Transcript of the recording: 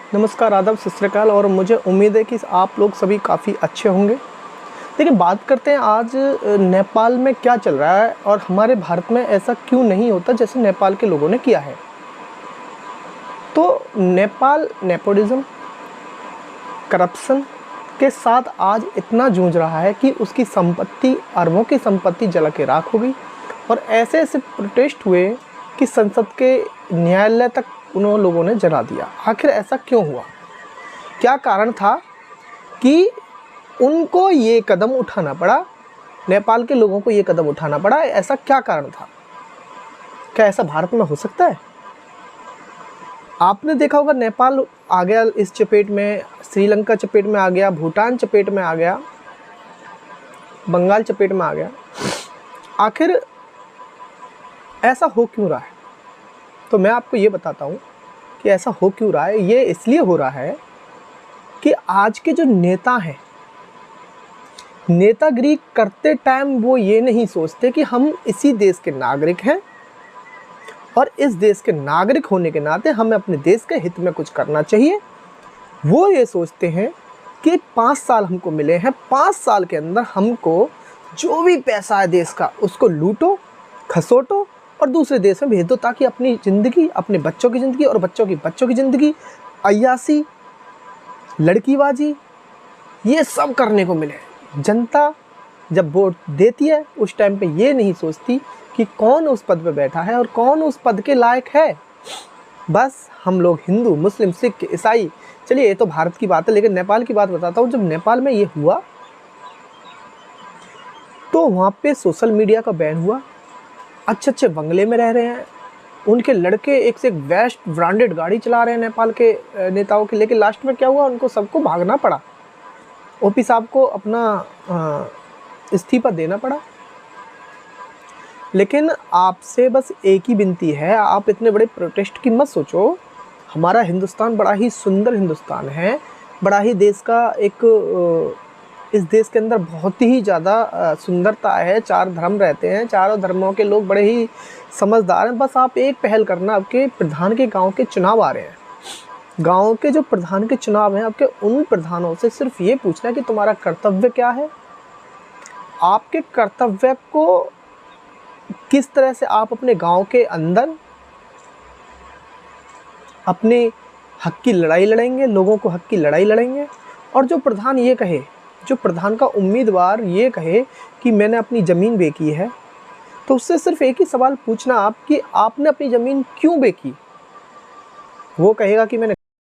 नमस्कार, आदाब, सत श्री अकाल। और मुझे उम्मीद है कि आप लोग सभी काफ़ी अच्छे होंगे। देखिए, बात करते हैं आज नेपाल में क्या चल रहा है और हमारे भारत में ऐसा क्यों नहीं होता जैसे नेपाल के लोगों ने किया है। तो नेपाल नेपोटिज्म, करप्शन के साथ आज इतना जूझ रहा है कि उसकी संपत्ति, अरबों की संपत्ति जला के राख हो गई। और ऐसे ऐसे प्रोटेस्ट हुए कि संसद के न्यायालय तक उन लोगों ने जला दिया। आखिर ऐसा क्यों हुआ? क्या कारण था कि उनको ये कदम उठाना पड़ा, नेपाल के लोगों को ये कदम उठाना पड़ा? ऐसा क्या कारण था? क्या ऐसा भारत में हो सकता है? आपने देखा होगा, नेपाल आ गया इस चपेट में, श्रीलंका चपेट में आ गया, भूटान चपेट में आ गया, बंगाल चपेट में आ गया। आखिर ऐसा हो क्यों रहा है? तो मैं आपको ये बताता हूँ कि ऐसा हो क्यों रहा है। ये इसलिए हो रहा है कि आज के जो नेता हैं, नेतागिरी करते टाइम वो ये नहीं सोचते कि हम इसी देश के नागरिक हैं और इस देश के नागरिक होने के नाते हमें अपने देश के हित में कुछ करना चाहिए। वो ये सोचते हैं कि 5 साल हमको मिले हैं, 5 साल के अंदर हमको जो भी पैसा है देश का उसको लूटो, खसोटो और दूसरे देश में भेज दो, ताकि अपनी ज़िंदगी, अपने बच्चों की ज़िंदगी और बच्चों की ज़िंदगी, अय्यासी, लड़कीबाजी, ये सब करने को मिले। जनता जब वोट देती है उस टाइम पे ये नहीं सोचती कि कौन उस पद पे बैठा है और कौन उस पद के लायक है। बस हम लोग हिंदू, मुस्लिम, सिख, ईसाई, चलिए ये तो भारत की बात है, लेकिन नेपाल की बात बताता हूँ। जब नेपाल में ये हुआ तो वहाँ पे सोशल मीडिया का बैन हुआ। अच्छे अच्छे बंगले में रह रहे हैं, उनके लड़के एक से एक बेस्ट ब्रांडेड गाड़ी चला रहे हैं नेपाल के नेताओं के, लेकिन लास्ट में क्या हुआ, उनको सबको भागना पड़ा। ओपी साहब को अपना इस्तीफा देना पड़ा। लेकिन आपसे बस एक ही विनती है, आप इतने बड़े प्रोटेस्ट की मत सोचो। हमारा हिंदुस्तान बड़ा ही सुंदर हिंदुस्तान है, बड़ा ही देश का एक इस देश के अंदर बहुत ही ज़्यादा सुंदरता है। 4 धर्म रहते हैं, चारों धर्मों के लोग बड़े ही समझदार हैं। बस आप एक पहल करना, आपके प्रधान के गांव के चुनाव आ रहे हैं, गांव के जो प्रधान के चुनाव हैं, आपके उन प्रधानों से सिर्फ ये पूछना है कि तुम्हारा कर्तव्य क्या है, आपके कर्तव्य को किस तरह से आप अपने गांव के अंदर अपने हक की लड़ाई लड़ेंगे, लोगों को हक की लड़ाई लड़ेंगे। और जो प्रधान ये कहे, जो प्रधान का उम्मीदवार ये कहे कि मैंने अपनी ज़मीन बेची है, तो उससे सिर्फ एक ही सवाल पूछना आप कि आपने अपनी ज़मीन क्यों बेची। वो कहेगा कि मैंने